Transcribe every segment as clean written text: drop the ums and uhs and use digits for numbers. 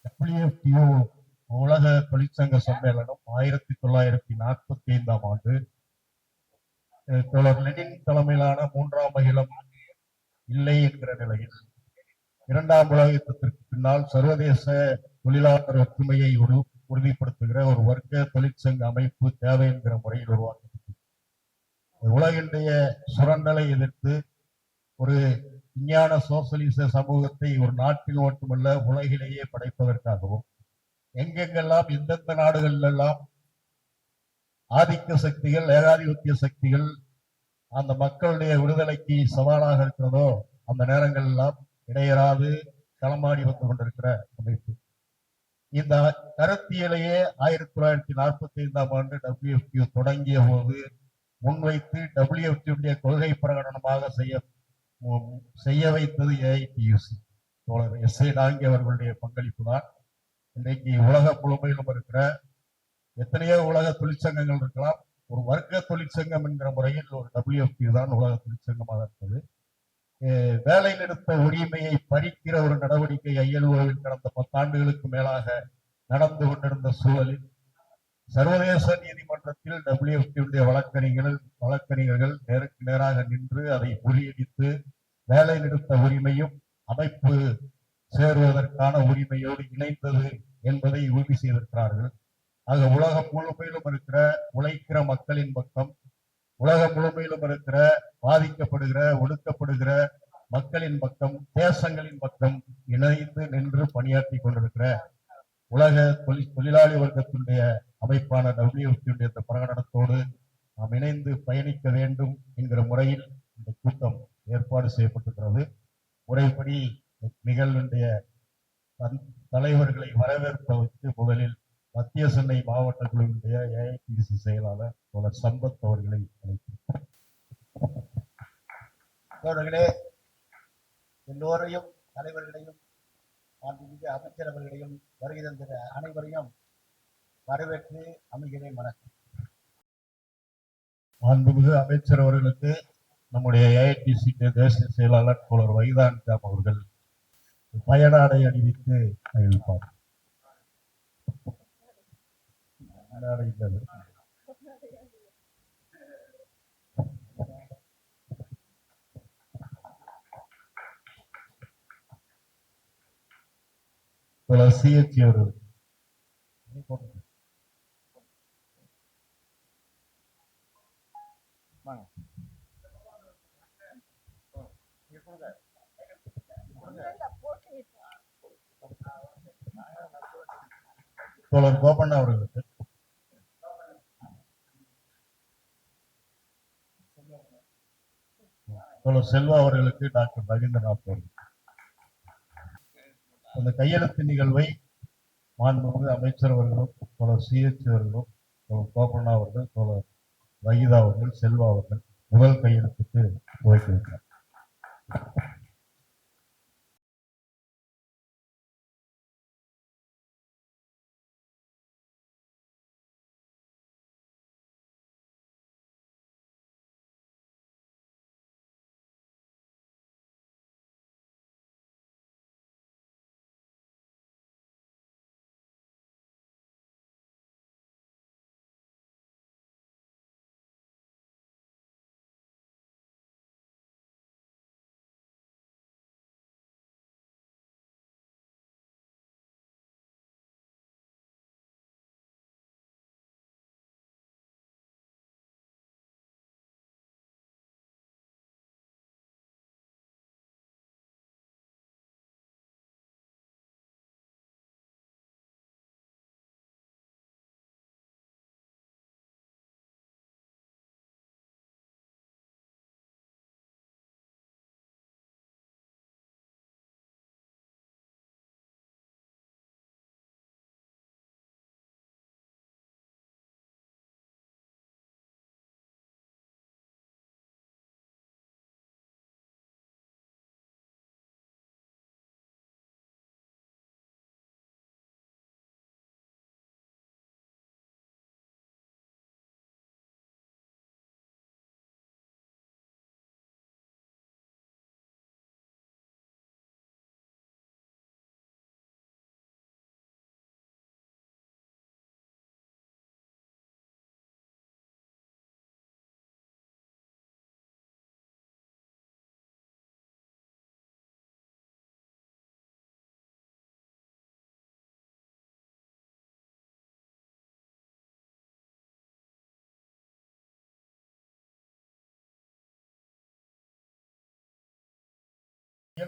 WTO உலக தொழிற்சங்க சம்மேளனம் 1945ஆம் ஆண்டு தோழர் லெனின் தலைமையிலான மூன்றாம் அகிலம் இல்லை என்கிற நிலையில் இரண்டாம் உலக யுத்தத்திற்கு பின்னால் சர்வதேச தொழிலாளர் ஒற்றுமையை உறுதிப்படுத்துகிற ஒரு வர்க்க தொழிற்சங்க அமைப்பு தேவை என்கிற முறையில் உருவாக்கப்பட்டது. உலகினுடைய சுரண்டலை எதிர்த்து ஒரு விஞ்ஞான சோசலிச சமூகத்தை ஒரு நாட்டில் மட்டுமல்ல உலகிலேயே படைப்பதற்காகவும் எங்கெங்கெல்லாம் எந்தெந்த நாடுகளிலெல்லாம் ஆதிக்க சக்திகள் ஏகாதிபத்திய சக்திகள் அந்த மக்களுடைய விடுதலைக்கு சவாலாக இருக்கிறதோ அந்த நேரங்கள் எல்லாம் இடையராது களமாடி வந்து கொண்டிருக்கிற அமைப்பு. இந்த கருத்தியலையே 1945ஆம் ஆண்டு WTO தொடங்கிய போது முன்வைத்து WTO கொள்கை பிரகடனமாக செய்ய வைத்தது AITUC. தோழர் SA டாங்கி அவர்களுடைய பங்களிப்பு தான். இன்றைக்கு உலக முழுமையிலும் இருக்கிற எத்தனையோ உலக தொழிற்சங்கங்கள் இருக்கலாம், ஒரு வர்க்க தொழிற்சங்கம் என்கிற முறையில் ஒரு WTO தான் உலக தொழிற்சங்கமாக இருந்தது. வேலை நிறுத்த உரிமையை பறிக்கிற ஒரு நடவடிக்கை ILOவில் கடந்த 10 ஆண்டுகளுக்கு மேலாக நடந்து கொண்டிருந்த சூழலில் சர்வதேச நீதிமன்றத்தில் WTO வழக்கறிஞர்கள் நேருக்கு நேராக நின்று அதை முறியடித்து வேலை நிறுத்த உரிமையும் அமைப்பு சேருவதற்கான உரிமையோடு இணைந்தது என்பதை உறுதி செய்திருக்கிறார்கள். ஆக உலகம் முழுமையிலும் இருக்கிற உழைக்கிற மக்களின் பக்கம், உலகம் முழுமையிலும் இருக்கிற பாதிக்கப்படுகிற ஒடுக்கப்படுகிற மக்களின் பக்கம், தேசங்களின் பக்கம் இணைந்து நின்று பணியாற்றி கொண்டிருக்கிற உலக தொழிலாளி வர்க்கத்தினுடைய அமைப்பான WTO பிரகடனத்தோடு நாம் இணைந்து பயணிக்க வேண்டும் என்கிற முறையில் இந்த கூட்டம் ஏற்பாடு செய்யப்பட்டிருக்கிறது. முறைப்படி நிகழ்வுடைய தலைவர்களை வரவேற்பதற்கு முதலில் மத்திய சென்னை மாவட்ட குழுவினுடைய AITC செயலாளர் தோழர் சம்பத் அவர்களை அழைக்கிறேன். தோழர்களே, எல்லோரையும் தலைவர்களையும் மாண்புமிகு அமைச்சர் அவர்களையும் வருகை தந்த அனைவரையும் வரவேற்று அமைகிறேன். வணக்கம். மாண்புமிகு அமைச்சர் அவர்களுக்கு நம்முடைய AITC தேசிய செயலாளர் தோழர் வைதான் ஜாம் அவர்கள் பயனாடை அணிவித்து அறிவிப்பார். CH அவர்கள் தோழர் கோபண்ணா அவர்களுக்கு, தோழர் செல்வா அவர்களுக்கு டாக்டர் ரவீந்திரநாத் அவர்கள். அந்த கையெழுத்து நிகழ்வை மாண்புமிகு அமைச்சர் அவர்களும் தோழர் CH அவர்களும் தோழர் கோபண்ணா அவர்கள் தோழர் வகிதா அவர்கள் செல்வா அவர்கள் முதல் கையெழுத்துக்கு துவக்கி வைத்தார்.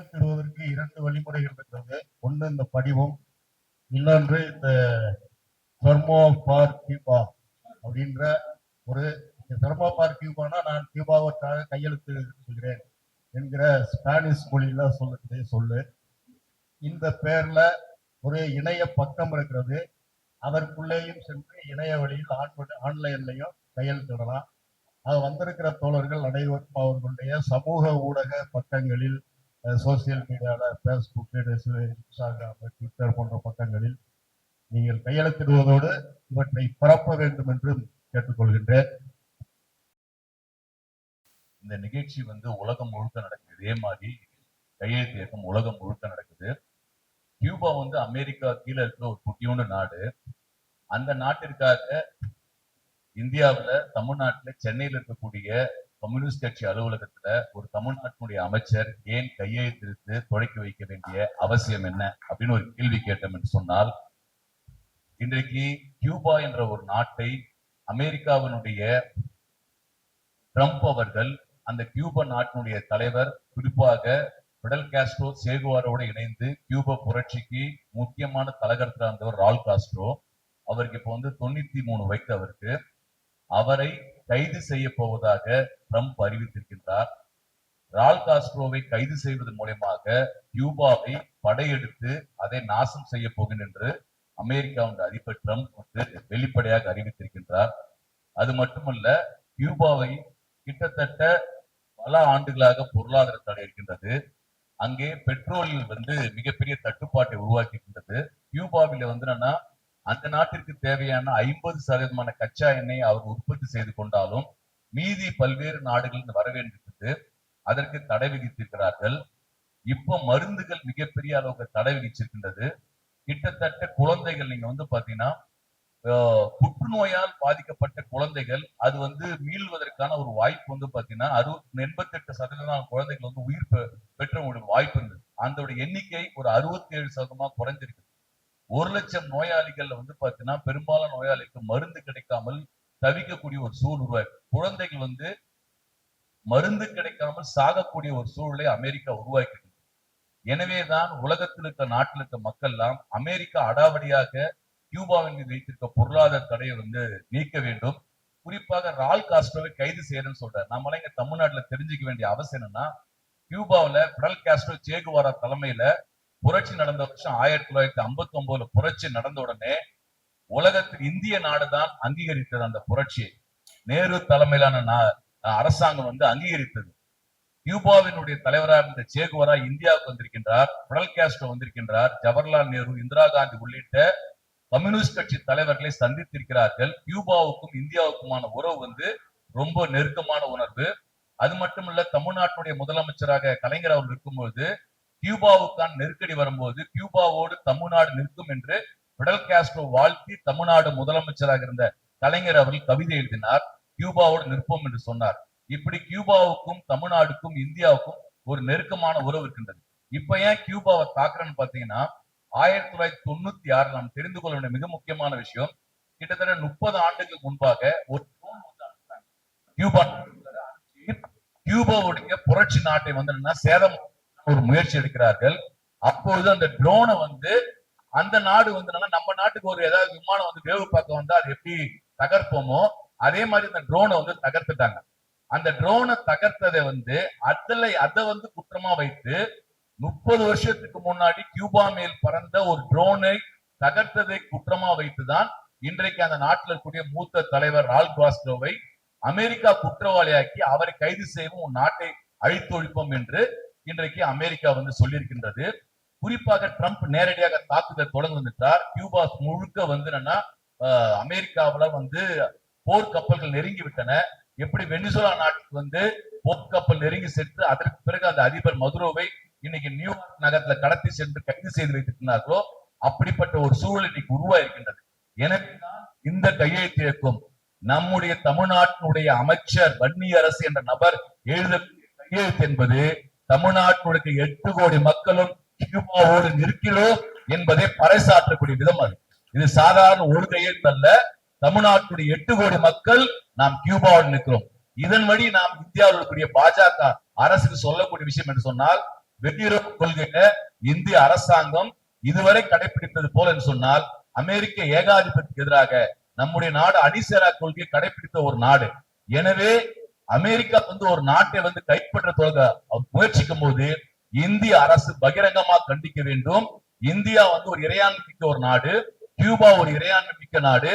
கையெழுத்திடுவதற்கு 2 வழிமுறைகள் இருக்கிறது. ஒன்று இந்த படிவம், இன்னொன்று இந்த தெர்மோ ஃபார் கியூபா அப்படின்ற ஒரு தெர்மோ ஃபார் கியூபானா நான் கியூபாவுக்காக கையெழுத்து இருக்கிறேன் என்கிற ஸ்பானிஷ் மொழியில சொல்லக்கூடிய சொல்லு. இந்த பேர்ல ஒரு இணைய பக்கம் இருக்கிறது. அதற்குள்ளேயும் சென்று இணைய வழியில் ஆன்லைன்லையும் கையெழுத்திடலாம். அது வந்திருக்கிற தோழர்கள் அனைவரும் அவர்களுடைய சமூக ஊடக பக்கங்களில், சோசியல் மீடியால, பேஸ்புக், இன்ஸ்டாகிராம், ட்விட்டர் போன்ற பக்கங்களில் நீங்கள் கையெழுத்திடுவதோடு இவற்றை பரப்ப வேண்டும் என்றும் கேட்டுக்கொள்கின்றேன். இந்த நிகழ்ச்சி உலகம் முழுக்க நடக்குது. இதே மாதிரி கையெழுத்து இயக்கம் உலகம் முழுக்க நடக்குது. கியூபா அமெரிக்கா கீழே இருக்கிற ஒரு குட்டியோண்டு நாடு. அந்த நாட்டிற்காக இந்தியாவுல, தமிழ்நாட்டுல, சென்னையில் இருக்கக்கூடிய கம்யூனிஸ்ட் கட்சி அலுவலகத்துல ஒரு தமிழ்நாட்டினுடைய அமைச்சர் ஏன் கையெழுத்திட்டு தொடக்கி வைக்க வேண்டிய அவசியம் என்ன அப்படின்னு ஒரு கேள்வி கேட்டோம் என்று சொன்னால், இன்றைக்கு கியூபா என்ற ஒரு நாட்டை அமெரிக்காவினுடைய ட்ரம்ப் அவர்கள், அந்த கியூபா நாட்டினுடைய தலைவர், குறிப்பாக பிடல் காஸ்ட்ரோ சேகுவாரோடு இணைந்து கியூபா புரட்சிக்கு முக்கியமான தலைகர்த்தா இருந்தவர் ரால் காஸ்ட்ரோ. அவருக்கு இப்ப 93 வயது. அவருக்கு அவரை கைது செய்ய போவதாக ட்ரம்ப் அறிவித்திருக்கின்றார். ரால் காஸ்ட்ரோவை கைது செய்வதன் மூலமாக கியூபாவை படையெடுத்து அதை நாசம் செய்ய போகிறேன் என்று அமெரிக்காவின் அதிபர் ட்ரம்ப் வெளிப்படையாக அறிவித்திருக்கின்றார். அது மட்டுமல்ல, கியூபாவை கிட்டத்தட்ட பல ஆண்டுகளாக பொருளாதார தடை இருக்கின்றது. அங்கே பெட்ரோலில் மிகப்பெரிய தட்டுப்பாட்டை உருவாக்கின்றது. கியூபாவில் என்னன்னா, அந்த நாட்டிற்கு தேவையான 50% கச்சா எண்ணெய் அவர் உற்பத்தி செய்து கொண்டாலும் மீதி பல்வேறு நாடுகள் வர வேண்டியிருக்கிறது. அதற்கு தடை விதித்திருக்கிறார்கள். இப்போ மருந்துகள் மிகப்பெரிய அளவுக்கு தடை விதிச்சிருக்கின்றது. கிட்டத்தட்ட குழந்தைகள் நீங்க பாத்தீங்கன்னா, புற்றுநோயால் பாதிக்கப்பட்ட குழந்தைகள் அது மீள்வதற்கான ஒரு வாய்ப்பு பாத்தீங்கன்னா 88% குழந்தைகள் உயிர் பெற்ற ஒரு வாய்ப்பு இருந்தது. அந்த எண்ணிக்கை ஒரு 67% குறைஞ்சிருக்கு. 1 லட்சம் நோயாளிகள் பாத்தீங்கன்னா பெரும்பாலான நோயாளிக்கு மருந்து கிடைக்காமல் தவிக்கக்கூடிய ஒரு சூழல் உருவாக்கு. குழந்தைகள் மருந்து கிடைக்காமல் சாகக்கூடிய ஒரு சூழலை அமெரிக்கா உருவாக்கி. எனவேதான் உலகத்தில் இருக்க நாட்டில் இருக்க மக்கள் எல்லாம் அமெரிக்கா அடாவடியாக கியூபாவின் மீது வைத்திருக்க பொருளாதார தடையை நீக்க வேண்டும். குறிப்பாக ரால் காஸ்ட்ரோவை கைது செய்யறேன்னு சொல்றாரு. நம்மளாம் இங்க தமிழ்நாட்டுல தெரிஞ்சுக்க வேண்டிய அவசியம் என்னன்னா, கியூபாவில பிடல் காஸ்ட்ரோ சேகுவாரா தலைமையில புரட்சி நடந்த வருஷம் 1959 புரட்சி நடந்த உடனே உலகத்தில் இந்திய நாடுதான் அங்கீகரித்தது. அந்த புரட்சியை நேரு தலைமையிலான அரசாங்கம் அங்கீகரித்தது. கியூபாவினுடைய தலைவராக இருந்த சேகுவாரா இந்தியாவுக்கு வந்திருக்கின்றார். பிடல் காஸ்ட்ரோ வந்திருக்கின்றார். ஜவஹர்லால் நேரு, இந்திரா காந்தி உள்ளிட்ட கம்யூனிஸ்ட் கட்சி தலைவர்களை சந்தித்திருக்கிறார்கள். கியூபாவுக்கும் இந்தியாவுக்குமான உறவு ரொம்ப நெருக்கமான உணர்வு. அது மட்டுமல்ல, தமிழ்நாட்டினுடைய முதலமைச்சராக கலைஞர் அவர்கள் இருக்கும்போது கியூபாவுக்கான நெருக்கடி வரும்போது கியூபாவோடு தமிழ்நாடு நிற்கும் என்று பிடல் காஸ்ட்ரோ வாழ்த்தி தமிழ்நாடு முதலமைச்சராக இருந்த கலைஞர் அவர்கள் கவிதை எழுதினார். கியூபாவோடு நிற்போம் என்று சொன்னார். இப்படி கியூபாவுக்கும் தமிழ்நாடுக்கும் இந்தியாவுக்கும் ஒரு நெருக்கமான உறவு இருக்கின்றது. இப்ப ஏன் கியூபாவை தாக்குறேன்னு பாத்தீங்கன்னா, 1996 நாம் தெரிந்து கொள்ள வேண்டிய மிக முக்கியமான விஷயம், கிட்டத்தட்ட 30 ஆண்டுகளுக்கு முன்பாக ஒரு கியூபாவுடைய புரட்சி நாட்டை சேதம் ஒரு முயற்சி எடுக்கிறார்கள். அப்பொழுது அந்த ட்ரோனை அந்த நாடு நம்ம நாட்டுக்கு ஒரு ஏதாவது விமானம் வேவு பார்க்க வந்தா அது எப்படி தகர்ப்போமோ அதே மாதிரி இந்த ட்ரோனை தகர்த்துட்டாங்க. அந்த ட்ரோனை தகர்த்ததை அதை குற்றமா வைத்து 30 வருஷத்துக்கு முன்னாடி கியூபா மேல் பறந்த ஒரு ட்ரோனை தகர்த்ததை குற்றமா வைத்துதான் இன்றைக்கு அந்த நாட்டில் இருக்கக்கூடிய மூத்த தலைவர் ரால் காஸ்ட்ரோவை அமெரிக்கா குற்றவாளியாக்கி அவரை கைது செய்வோம், நாட்டை அழித்தொழிப்போம் என்று இன்றைக்கு அமெரிக்கா சொல்லியிருக்கின்றது. குறிப்பாக ட்ரம்ப் நேரடியாக தாக்குதல் தொடர்ந்து வந்துட்டார். கியூபா முழுக்க அமெரிக்காவில போர் கப்பல்கள் நெருங்கி விட்டன. எப்படி வெனிசுலா நாட்டுக்கு போர்க்கப்பல் நெருங்கி சென்று அதற்கு பிறகு அந்த அதிபர் மதுரோவை இன்னைக்கு நியூயார்க் நகரத்துல கடத்தி சென்று கைது செய்து வைத்திருக்கிறார்களோ அப்படிப்பட்ட ஒரு சூழல் இன்னைக்கு உருவாயிருக்கின்றது. எனவே இந்த கையெழுத்து இயக்கம் நம்முடைய தமிழ்நாட்டினுடைய அமைச்சர் வன்னியரசு என்ற நபர் எழுதக்கூடிய கையெழுத்து என்பது தமிழ்நாட்டினுடைய 8 கோடி மக்களும் கியூபாவோடு நிற்கிறோம் என்பதை பறைசாற்றக்கூடிய விதம் அது. இது சாதாரண ஒரு கையெழுத்து அல்ல. தமிழ்நாட்டுடைய 8 கோடி மக்கள் நாம் கியூபாவோடு நிற்கிறோம். இதன் வழி நாம் இந்தியாவில் இருக்கக்கூடிய பாஜக அரசுக்கு சொல்லக்கூடிய விஷயம் என்று சொன்னால், வெளியுறவு கொள்கையில இந்திய அரசாங்கம் இதுவரை கடைபிடித்தது போல என்று சொன்னால் அமெரிக்க ஏகாதிபத்தியத்துக்கு எதிராக நம்முடைய நாடு அணிசேரா கொள்கையை கடைபிடித்த ஒரு நாடு. எனவே அமெரிக்கா ஒரு நாட்டை கைப்பற்ற முயற்சிக்கும் போது இந்திய அரசு பகிரங்கமா கண்டிக்க வேண்டும். இந்தியா ஒரு இறையாண்மை மிக்க ஒரு நாடு, கியூபா ஒரு இறையாண்மை மிக்க நாடு.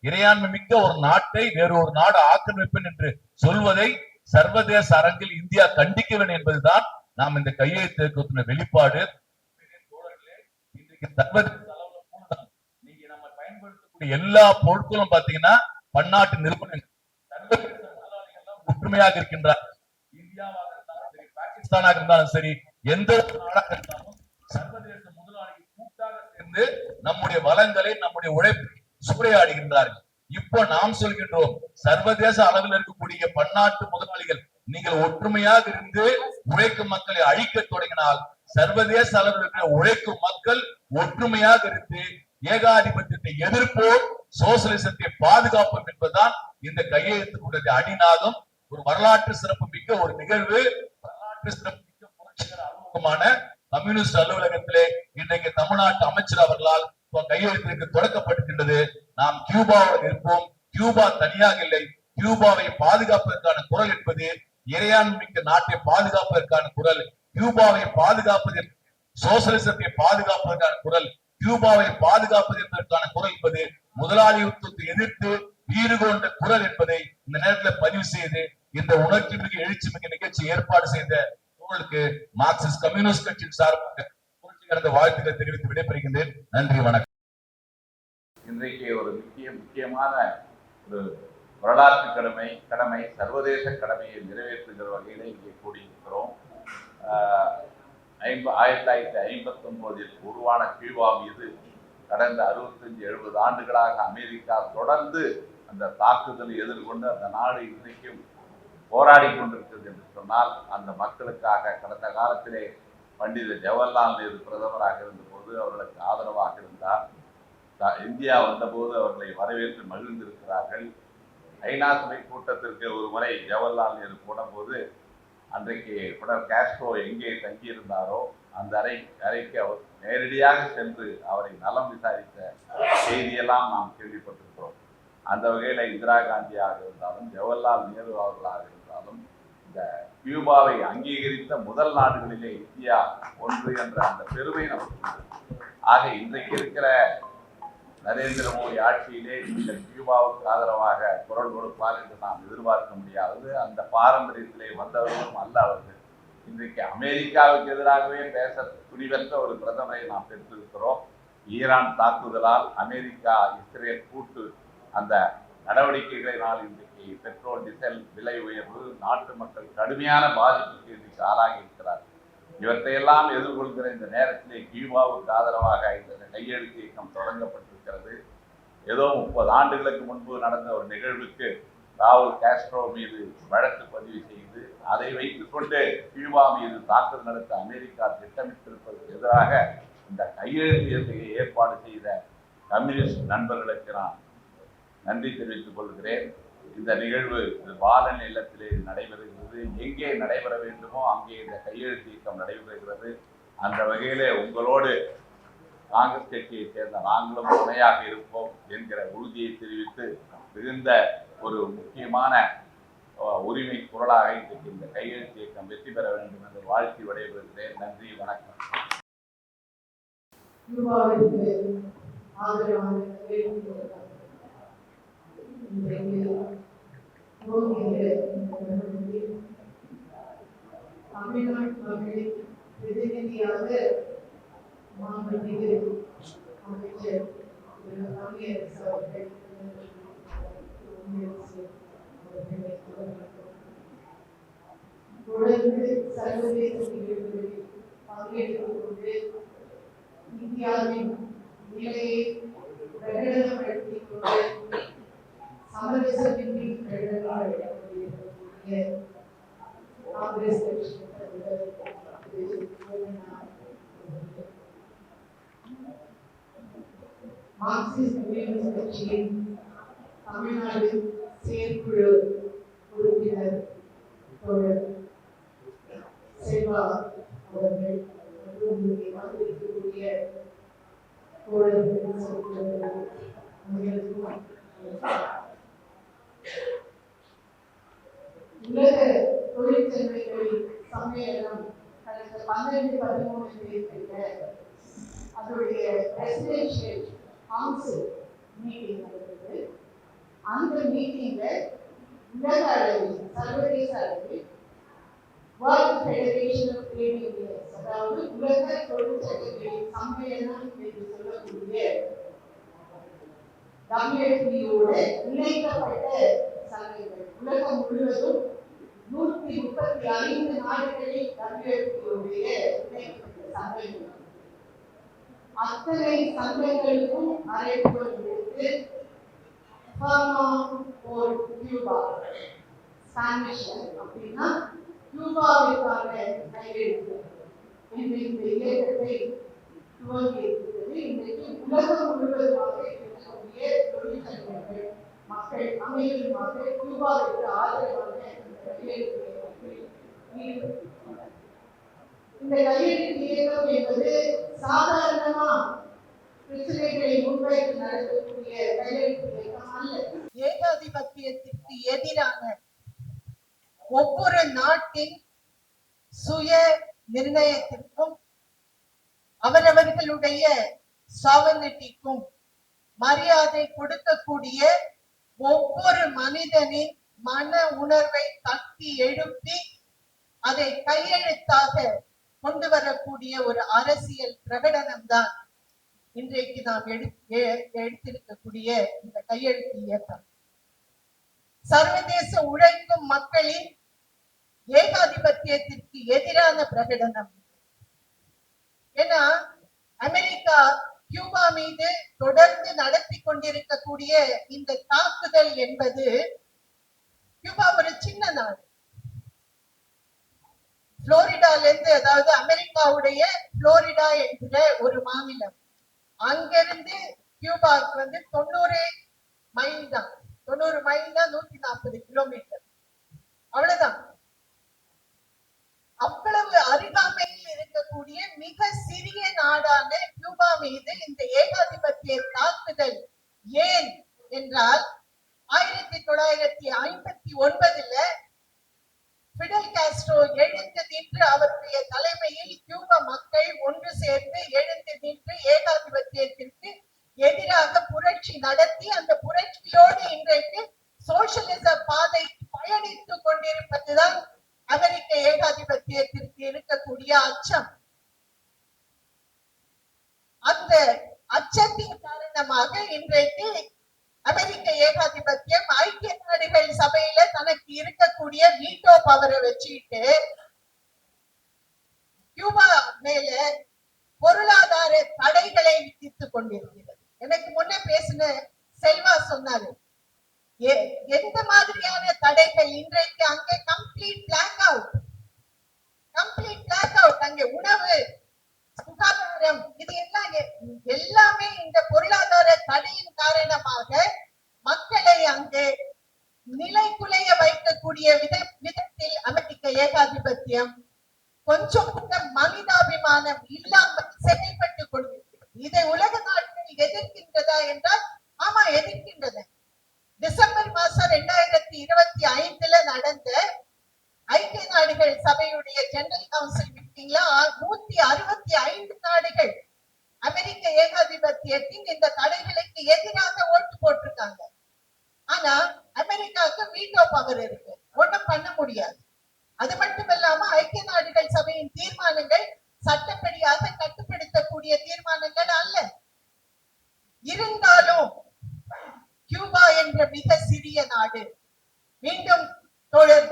இறையாண்மை மிக்க ஒரு நாட்டை வேறு ஒரு நாடு ஆக்கிரமிப்பேன் என்று சொல்வதை சர்வதேச அரங்கில் இந்தியா கண்டிக்க வேண்டும் என்பதுதான் நாம் இந்த கையெழுத்து இயக்கத்தின் வெளிப்பாடு. இன்றைக்கு சர்வதேச அளவுல கூட நீங்க நம்ம பயன்படுத்தக்கூடிய எல்லா பொருட்களும் பாத்தீங்கன்னா பன்னாட்டு நிறுவனங்கள், சர்வதேச முதலாளிகள் ஒற்றுமையாக இருக்கின்றார். இந்தியாவாக இருந்தாலும் சரி, பாகிஸ்தானாக இருந்தாலும் சரி, எந்த ஒரு நாடாக இருந்தாலும் சர்வதேச முதலாளிகள் கூட்டாக சேர்ந்து நம்முடைய வளங்களை, நம்முடைய உழைப்பை சூறையாடுகின்றார்கள். இப்போ நாம் சொல்கின்றோம், சர்வதேச அளவில் இருக்கக்கூடிய பன்னாட்டு முதலாளிகள் நீங்கள் ஒற்றுமையாக இருந்து உழைக்கும் மக்களை அழிக்க தொடங்கினால் சர்வதேச அளவில் இருக்கிற உழைக்கும் மக்கள் ஒற்றுமையாக இருந்து ஏகாதிபத்தியத்தை எதிர்ப்போம், சோசலிசத்தை பாதுகாப்போம் என்பதுதான் இந்த கையெழுத்துடைய அடிநாதம். ஒரு வரலாற்று சிறப்பு மிக்க ஒரு நிகழ்வு. வரலாற்று சிறப்பு மிக்க புரட்சிகர அலுவலகமான கம்யூனிஸ்ட் அலுவலகத்திலே இன்றைக்கு தமிழ்நாட்டு அமைச்சர் அவர்களால் கையெழுத்திற்கு தொடக்கப்பட்டிருக்கின்றது. நாம் கியூபாவோடு இருப்போம். கியூபா தனியாக இல்லை. கியூபாவை பாதுகாப்பதற்கான குரல் என்பது இறையாண்மை மிக்க நாட்டை பாதுகாப்பதற்கான குரல். கியூபாவை பாதுகாப்பது, சோசலிசத்தை பாதுகாப்பதற்கான குரல், கியூபாவை பாதுகாப்பது என்பதற்கான குரல் என்பது முதலாளித்துவத்தை எதிர்த்து வீறு கொண்ட குரல் என்பதை இந்த நேரத்தில் பதிவு செய்து இந்த உணர்ச்சி மிக எழுச்சி மிக நிகழ்ச்சி ஏற்பாடு செய்த உங்களுக்கு மார்க்சிஸ்ட் கம்யூனிஸ்ட் கட்சியின் சார்பாக புரட்சிகர வாழ்த்துக்களை தெரிவித்து விடைபெறுகின்றேன். நன்றி, வணக்கம். இன்றைக்கு ஒரு முக்கியமான ஒரு வரலாற்று கடமை சர்வதேச கடமையை நிறைவேற்றுகிற வகையில் இங்கே கூடியிருக்கிறோம். 1959 உருவான கியூபா மீது கடந்த 65-70 ஆண்டுகளாக அமெரிக்கா தொடர்ந்து அந்த தாக்குதலை எதிர்கொண்டு அந்த நாடு இன்றைக்கும் போராடி கொண்டிருக்கிறது என்று சொன்னால், அந்த மக்களுக்காக கடந்த காலத்திலே பண்டித ஜவஹர்லால் நேரு பிரதமராக இருந்தபோது அவர்களுக்கு ஆதரவாக இருந்தார். இந்தியா வந்தபோது அவர்களை வரவேற்று மகிழ்ந்திருக்கிறார்கள். ஐநா சபை கூட்டத்திற்கு ஒரு முறை ஜவஹர்லால் நேரு போனபோது அன்றைக்கு புடர் காஸ்ட்ரோ எங்கே தங்கியிருந்தாரோ அந்த அறைக்கு அவர் நேரடியாக சென்று அவரை நலம் விசாரித்த செய்தியெல்லாம் நாம் கேள்விப்பட்டிருக்கிறோம். அந்த வகையில் இந்திரா காந்தியாக இருந்தாலும் ஜவஹர்லால் நேரு அவர்களாக இருந்தாலும் இந்த கியூபாவை அங்கீகரித்த முதல் நாடுகளிலே இந்தியா ஒன்று என்ற அந்த பெருமை நமக்கு உண்டு. ஆக இன்றைக்கு இருக்கிற நரேந்திர மோடி ஆட்சியிலே நீங்கள் கியூபாவுக்கு ஆதரவாக குரல் கொடுப்பார் என்று நாம் எதிர்பார்க்க முடியாது. அந்த பாரம்பரியத்திலே வந்தவர்களும் அல்ல அவர்கள். இன்றைக்கு அமெரிக்காவுக்கு எதிராகவே பேச துணிவற்ற ஒரு பிரதமரை நாம் பெற்றிருக்கிறோம். ஈரான் தாக்குதலால் அமெரிக்கா இஸ்ரேல் கூட்டு அந்த நடவடிக்கைகளினால் இன்றைக்கு பெட்ரோல் டீசல் விலை உயர்வு, நாட்டு மக்கள் கடுமையான பாதிப்புக்கு இன்றைக்கு ஆளாகி இருக்கிறார்கள். இவற்றையெல்லாம் எதிர்கொள்கிற இந்த நேரத்திலே கியூபாவுக்கு ஆதரவாக இந்த கையெழுத்து இயக்கம் தொடங்கப்பட்டிருக்கிறது. ஏதோ 30 ஆண்டுகளுக்கு முன்பு நடந்த ஒரு நிகழ்வுக்கு ராகுல் காஸ்ட்ரோ மீது வழக்கு பதிவு செய்து அதை வைத்துக் கொண்டு கியூபா மீது தாக்குதல் நடத்த அமெரிக்கா திட்டமிட்டிருப்பதற்கு எதிராக இந்த கையெழுத்து இயக்கத்தை ஏற்பாடு செய்த கம்யூனிஸ்ட் நண்பர்களுக்கு நான் நன்றி தெரிவித்துக் கொள்கிறேன். இந்த நிகழ்வு பாலன் இல்லத்திலே நடைபெறுகிறது. எங்கே நடைபெற வேண்டுமோ அங்கே இந்த கையெழுத்து இயக்கம் நடைபெறுகிறது. அந்த வகையிலே உங்களோடு காங்கிரஸ் கட்சியை சேர்ந்த நாங்களும் துணையாக இருப்போம் என்கிற உறுதியை தெரிவித்து மிகுந்த ஒரு முக்கியமான உரிமை குரலாக இன்றைக்கு இந்த கையெழுத்து இயக்கம் வெற்றி பெற வேண்டும் என்று வாழ்த்தி விடைபெறுகிறேன். நன்றி, வணக்கம். தமிழ்நாட்டு மக்களின் பிரதிநிதியாக மாண்புமிகு அமைச்சர் தமிழரசு அவர்கள் தொடர்ந்து சர்வதேச நிகழ்வுகளில் பங்கெடுத்துக் கொண்டு இந்தியாவின் நிலையை பிரகடனப்படுத்திக் கொண்டு சமரசமின்றி பிரகடனப்படுத்தக்கூடிய காங்கிரஸ் கட்சி மார்க்சிஸ்ட் கம்யூனிஸ்ட் கட்சியின் தமிழ்நாடு செயற்குழு உறுப்பினர் தோழர் செல்வா அவர்கள் இங்கே வந்திருக்கக்கூடிய தோழர்கள் சகோதரர்கள் அனைவருக்கும் உலக தொழிற்சங்கங்களின் சம்மேளனம் கடந்த 12-13 தேதியில அதோடைய ரெசிடென்ஷியல் கவுன்சில் மீட்டிங் நடந்தது. அந்த மீட்டிங்ல உலக அளவில் சர்வதேச அளவில் world federation of trade unions, அதாவது உலக தொழிற்சங்கங்களின் சம்மேளனம் என்று சொல்லக்கூடிய WTO-வோட இணைக்கப்பட்ட சங்கங்கள் உலகம் முழுவதும் 135 நாடுகளில் WTO-வுடைய இணைக்கப்பட்ட சங்கங்கள். அத்தனை சங்கங்களுக்கும் அழைப்புகள் விடுத்து கியூபா, ஸ்பானிஷ் அப்படின்னா கியூபாவிற்கான கையெழுத்து என்ற இந்த இயக்கத்தை துவங்கி இருக்கிறது. இன்றைக்கு உலகம் முழுவதுமாக இருக்கக்கூடிய தொழிற்சங்கங்கள் மக்கள் அனைவருமாக கியூபாவிற்கு ஆதரவாக இந்த கையெழுத்து இயக்கத்தில் ஈடுபட்டிருக்கிறார். இந்த கையெழுத்து இயக்கம் என்பது சாதாரணமா பிரச்சனைகளை முன்வைத்து நடத்தக்கூடிய கையெழுத்து இயக்கம் அல்ல. ஏகாதிபத்தியத்திற்கு எதிரான ஒவ்வொரு நாட்டின் சுய நிர்ணயத்திற்கும் அவரவர்களுடைய சாவர்னிட்டிக்கும் மரியாதை கொடுக்கக்கூடிய ஒவ்வொரு மனிதனின் மன உணர்வை தட்டி எழுப்பி அதை கையெழுத்தாக கொண்டு வரக்கூடிய ஒரு அரசியல் பிரகடனம் தான் இன்றைக்கு நாம் எடுத்திருக்கக்கூடிய இந்த கையெழுத்து இயக்கம். சர்வதேச உழைக்கும் மக்களின் ஏகாதிபத்தியத்திற்கு எதிரான பிரகடனம். ஏன்னா அமெரிக்கா கியூபா மீது தொடர்ந்து நடத்தி கொண்டிருக்கக்கூடிய இந்த தாக்குதல் என்பது, கியூபா ஒரு சின்ன நாடு, புளோரிடால இருந்து, அதாவது அமெரிக்காவுடைய புளோரிடா என்கிற ஒரு மாநிலம், அங்கிருந்து கியூபாவுக்கு 90 மைல் தான், 90 மைல் தான் 140 கிலோமீட்டர், அவ்வளவுதான். அவ்வளவு அருகாமையில் இருக்கக்கூடிய மிக சிறிய நாடான கியூபா மீது இந்த ஏகாதிபத்திய தாக்குதல் ஏன் என்றால் 1959 பிடல் காஸ்ட்ரோ எழுந்து நின்று அவருடைய தலைமையில் கியூப மக்கள் ஒன்று சேர்ந்து எழுந்து நின்று ஏகாதிபத்தியத்திற்கு எதிராக புரட்சி நடத்தி அந்த புரட்சியோடு இன்றைக்கு சோசியலிச பாதை பயணித்துக் கொண்டிருப்பதுதான் அமெரிக்க ஏகாதிபத்தியத்திற்கு இருக்கக்கூடிய அச்சம். அந்த அச்சத்தின் காரணமாக இன்றைக்கு அமெரிக்க ஏகாதிபத்தியம் ஐக்கிய நாடுகள் சபையில தனக்கு இருக்கக்கூடிய வீட்டோ பவரை வச்சுக்கிட்டு கியூபா மேல பொருளாதார தடைகளை விதித்துக் கொண்டிருக்கிறது. எனக்கு முன்ன பேசின செல்வா சொன்னாரு, எந்த மாதிரியான தடைகள் இன்றைக்கு அங்கே கம்ப்ளீட் பிளாக் அவுட். அங்கே உணவு, சுகாதாரம், இது எல்லாமே இந்த பொருளாதார தடையின் காரணமாக மக்களை அங்கே நிலைக்குலைய வைக்கக்கூடிய விதத்தில் அமெரிக்க ஏகாதிபத்தியம் கொஞ்சம் கூட மனிதாபிமானம் இல்லாமல் செயல்பட்டு கொண்டிருக்கிறது. இதை உலக நாடுகள் எதிர்க்கின்றதா என்றால் ஆமா, எதிர்க்கின்றன. டிசம்பர் மாசம் 2025 நடந்த ஐக்கிய நாடுகள் சபையுடைய ஜெனரல் கவுன்சில் மீட்டிங்ல 165 நாடுகள் அமெரிக்க ஏகாதிபத்தியத்தின் இந்த தடைகளுக்கு எதிராக ஓட்டு போட்டிருக்காங்க. ஆனா அமெரிக்காவுக்கு வீட்டோ பவர் இருக்கு, ஒண்ணும் பண்ண முடியாது. அது மட்டுமில்லாம ஐக்கிய நாடுகள் சபையின் தீர்மானங்கள் சட்டப்படியாக கட்டுப்படுத்தக்கூடிய தீர்மானங்கள் அல்ல. இருந்தாலும் கியூபா என்ற மிக சிறிய நாடு, மீண்டும் தோழர்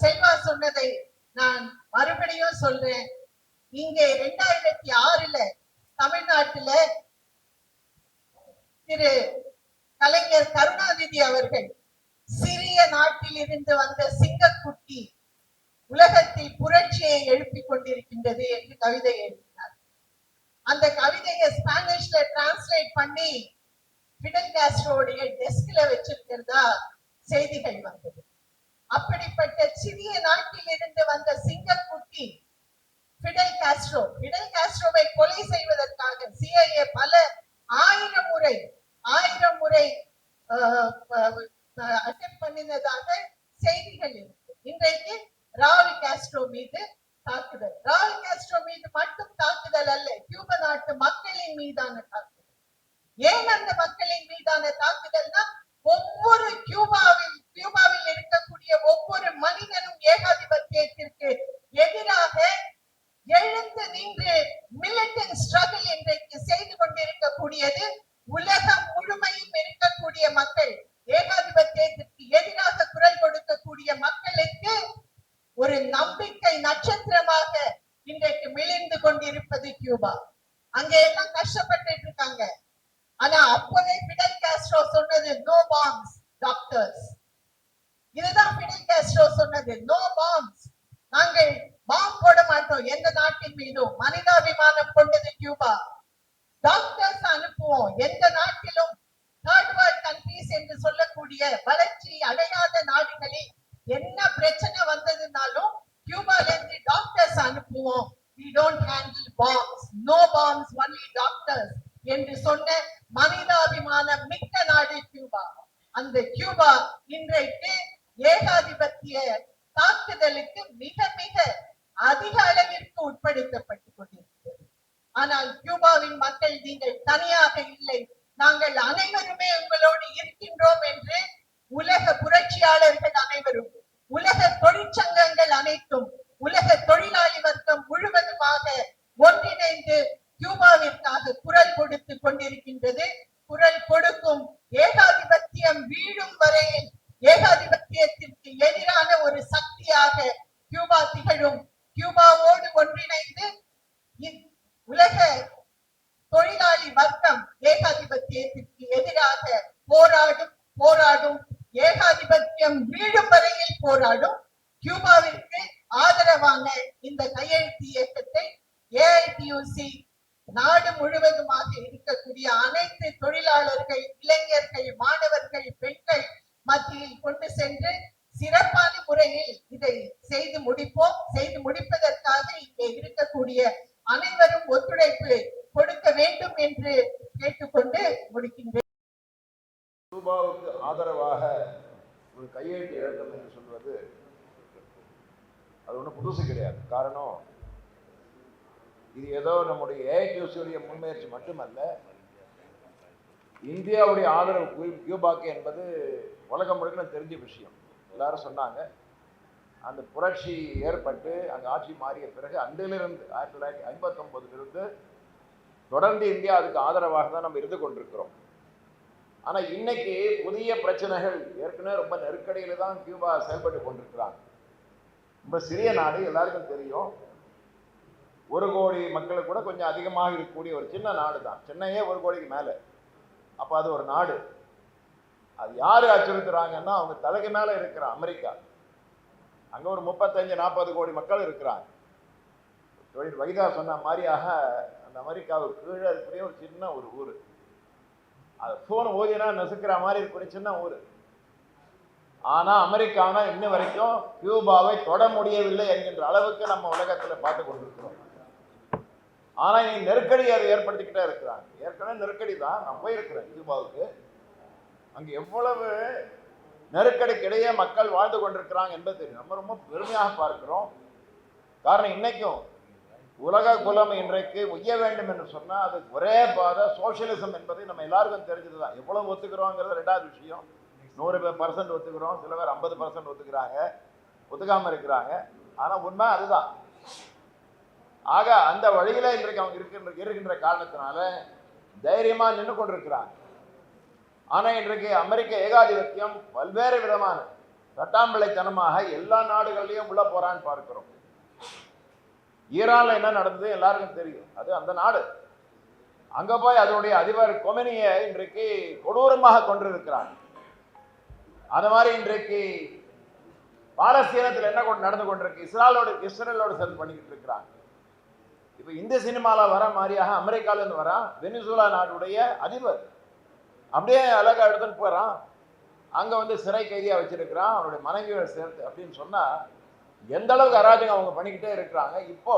செல்வா சொன்னதை நான் மறுபடியும் சொல்றேன், இங்கே 2006 தமிழ்நாட்டுல திரு கலைஞர் கருணாநிதி அவர்கள் சிறிய நாட்டில் இருந்து வந்த சிங்கக்குட்டி உலகத்தில் புரட்சியை எழுப்பிக் கொண்டிருக்கின்றது என்று கவிதை எழுதினார். அந்த கவிதையை ஸ்பானிஷ்ல டிரான்ஸ்லேட் பண்ணி பிடல் காஸ்ட்ரோடைய டெஸ்க்ல வச்சிருக்கிறதா செய்திகள் வந்தது. அப்படிப்பட்ட சிறிய நாட்டில் இருந்து வந்த சிங்கக்குட்டி பிடல் காஸ்ட்ரோவை கொலை செய்வதற்காக CIA பல ஆயிரம் முறை அட்டெம்ப்ட் பண்ணினதாக செய்திகள் இருக்கு. இன்றைக்கு ராவுல் காஸ்ட்ரோ மீது தாக்குதல். ராவுல் காஸ்ட்ரோ மீது மட்டும் தாக்குதல் அல்ல, கியூபா நாட்டு மக்களின் மீதான தாக்குதல். ஏன் அந்த மக்களின் மீதான தாக்குதல்னா, ஒவ்வொரு கியூபாவில் இருக்கக்கூடிய ஒவ்வொரு மனிதனும் ஏகாதிபத்தியத்திற்கு எதிராக எழுந்து நின்று மிலிட்டன்ட் ஸ்ட்ரகிள் இன்றைக்கு செய்து கொண்டிருக்கக்கூடியது. உலகம் முழுமையும் இருக்கக்கூடிய மக்கள், ஏகாதிபத்தியத்திற்கு எதிராக குரல் கொடுக்கக்கூடிய மக்களுக்கு ஒரு நம்பிக்கை நட்சத்திரமாக இன்றைக்கு மிளிர்ந்து கொண்டிருப்பது கியூபா. அங்க எல்லாம் கஷ்டப்பட்டு இருக்காங்க. ஆனா அப்பவே பிடல் காஸ்ட்ரோ சொன்னது நோ பாம்ஸ் டாக்டர்ஸ். இதுதான் பிடல் காஸ்ட்ரோ சொன்னது, நோ பாம்ஸ். நாங்கள் பாம் போட மாட்டோம் எந்த நாட்டின் மீதும். மனிதாபிமானம் கொண்டது கியூபா. டாக்டர்ஸ் அனுப்புவோம். எந்த நாட்டிலும் தேர்ட் வேர்ல்ட் கண்ட்ரீஸ் என்று சொல்லக்கூடிய வளர்ச்சி அடையாத நாடுகளில் என்ன பிரச்சனை வந்ததுனாலும் கியூபால இருந்து டாக்டர்ஸ் அனுப்புவோம். we don't handle bombs, no bombs, only doctors என்று சொன்ன மனிதாபிமானம் மிக்க நாடு கியூபா. அந்த கியூபா இன்றைக்கு ஏகாதிபத்திய தாக்குதலுக்கு மிக மிக அதிக அளவிற்கு உட்படுத்தப்பட்டு கொண்டிருக்கிறது. ஆனால் கியூபாவின் மக்கள் நீங்கள் தனியாக இல்லை, நாங்கள் அனைவருமே உங்களோடு இருக்கின்றோம் என்று உலக புரட்சியாளர்கள் அனைவரும், உலக தொழிற்சங்கங்கள் அனைத்தும், உலக தொழிலாளி வர்க்கம் முழுவதுமாக ஒன்றிணைந்து கியூபாவிற்காக குரல் கொடுத்து கொண்டிருக்கின்றது. குரல் கொடுக்கும். ஏகாதிபத்தியம் வீழும் வரையில் ஏகாதிபத்தியத்திற்கு எதிரான ஒரு சக்தியாக கியூபா திகழும். கியூபாவோடு ஒன்றிணைந்து உலக தொழிலாளி வர்க்கம் ஏகாதிபத்தியத்திற்கு எதிராக போராடும். ஏகாதிபத்தியம் வீழும் வரையில் போராடும். கியூபாவிற்கு ஆதரவான இந்த கையெழுத்து இயக்கத்தை AITUC நாடு முழுவதுமாக இருக்கக்கூடிய அனைத்து தொழிலாளர்கள், இளைஞர்கள், மாணவர்கள், பெண்கள் மத்தியில் கொண்டு சென்று சிறப்பான முறையில் இதை செய்து முடிப்போம். செய்து முடிப்பதற்காக இங்கே இருக்கக்கூடிய அனைவரும் ஒத்துழைப்பு கொடுக்க வேண்டும் என்று கேட்டுக்கொண்டு முடிக்கின்றேன். கியூபாவுக்கு ஆதரவாக ஒரு கையெழுத்து இயக்கம் என்று சொல்வது அது ஒன்றும் புதுசு கிடையாது. காரணம், இது ஏதோ நம்முடைய AITUC முன்முயற்சி மட்டுமல்ல, இந்தியாவுடைய ஆதரவு கியூபாக்கு என்பது உலகம் முழுக்க தெரிஞ்ச விஷயம். எல்லாரும் சொன்னாங்க. அந்த புரட்சி ஏற்பட்டு அங்கே ஆட்சி மாறிய பிறகு அன்றிலிருந்து 1959 தொடர்ந்து இந்தியா அதுக்கு ஆதரவாக தான் நம்ம இருந்து கொண்டிருக்கிறோம். ஆனால் இன்னைக்கு புதிய பிரச்சனைகள், ஏற்கனவே ரொம்ப நெருக்கடியில் தான் கியூபா செயல்பட்டு கொண்டிருக்கிறாங்க. ரொம்ப சிறிய நாடு, எல்லாருக்கும் தெரியும். 1 கோடி மக்கள் கூட கொஞ்சம் அதிகமாக இருக்கக்கூடிய ஒரு சின்ன நாடு தான். சென்னையே 1 கோடிக்கு மேலே. அப்போ அது ஒரு நாடு. அது யார் அச்சுறுத்துறாங்கன்னா, அவங்க தலைக்கு மேலே இருக்கிற அமெரிக்கா. அங்கே ஒரு 35-40 கோடி மக்கள் இருக்கிறாங்க. வைதா சொன்ன மாதிரியாக அந்த அமெரிக்காவுக்கு கீழே இருக்கக்கூடிய ஒரு சின்ன ஒரு ஊர். அது ஃபோன் ஓதினா நசுக்கிற மாதிரி இருக்கக்கூடிய சின்ன ஊர். ஆனால் அமெரிக்கானா இன்ன வரைக்கும் கியூபாவை தொட முடியவில்லை என்கின்ற அளவுக்கு நம்ம உலகத்தில் பார்த்து கொண்டிருக்கிறோம். ஆனால் நீ நெருக்கடி அதை ஏற்படுத்திக்கிட்டே இருக்கிறாங்க. ஏற்கனவே நெருக்கடி தான். நான் போயிருக்கிறேன் கியூபாவுக்கு. அங்கே எவ்வளவு நெருக்கடிக்கிடையே மக்கள் வாழ்ந்து கொண்டிருக்கிறாங்க என்பது தெரியும். நம்ம ரொம்ப பெருமையாக பார்க்கிறோம். காரணம், இன்னைக்கும் உலக குலம் இன்றைக்கு உய்ய வேண்டும் என்று சொன்னால் அது ஒரே பாதை சோசியலிசம் என்பது நம்ம எல்லாருக்கும் தெரிஞ்சது தான். எவ்வளவு ஒத்துக்கிறோங்கிறது 2வது விஷயம். 100% ஒத்துக்கிறோம், சில பேர் 50% ஒத்துக்கிறாங்க, ஒத்துக்காமல் இருக்கிறாங்க. ஆனால் உண்மை அதுதான். ஆக அந்த வழியில இன்றைக்கு அவங்க இருக்கின்ற காரணத்தினால தைரியமா நின்று கொண்டிருக்கிறாங்க. ஆனா இன்றைக்கு அமெரிக்க ஏகாதிபத்தியம் பல்வேறு விதமான தட்டாம்பிள்ளைத்தனமாக எல்லா நாடுகள்லையும் உள்ள போறான்னு பார்க்கிறோம். ஈரான்ல என்ன நடந்தது எல்லாருக்கும் தெரியும். அது அந்த நாடு. அங்க போய் அதனுடைய அதிபர் கொமெனியை இன்றைக்கு கொடூரமாக கொண்டிருக்கிறாங்க. அது மாதிரி இன்றைக்கு பாலஸ்தீனத்தில் என்ன நடந்து கொண்டிருக்கு, இஸ்ரேலோடு சேர்ந்து பண்ணிக்கிட்டு இருக்கிறாங்க. இப்ப இந்த சினிமால வர மாதிரியாக அமெரிக்கால இருந்து வரா வெனிசுலா நாடுடைய அதிபர் அப்படியே அழகா எடுத்துன்னு போறான். அங்க வந்து சிறை கைதியா வச்சிருக்கிறான் அவருடைய மனைவியோட சேர்த்து அப்படின்னு சொன்னா எந்த அளவுக்கு அராஜகம் அவங்க பண்ணிக்கிட்டே இருக்கிறாங்க. இப்போ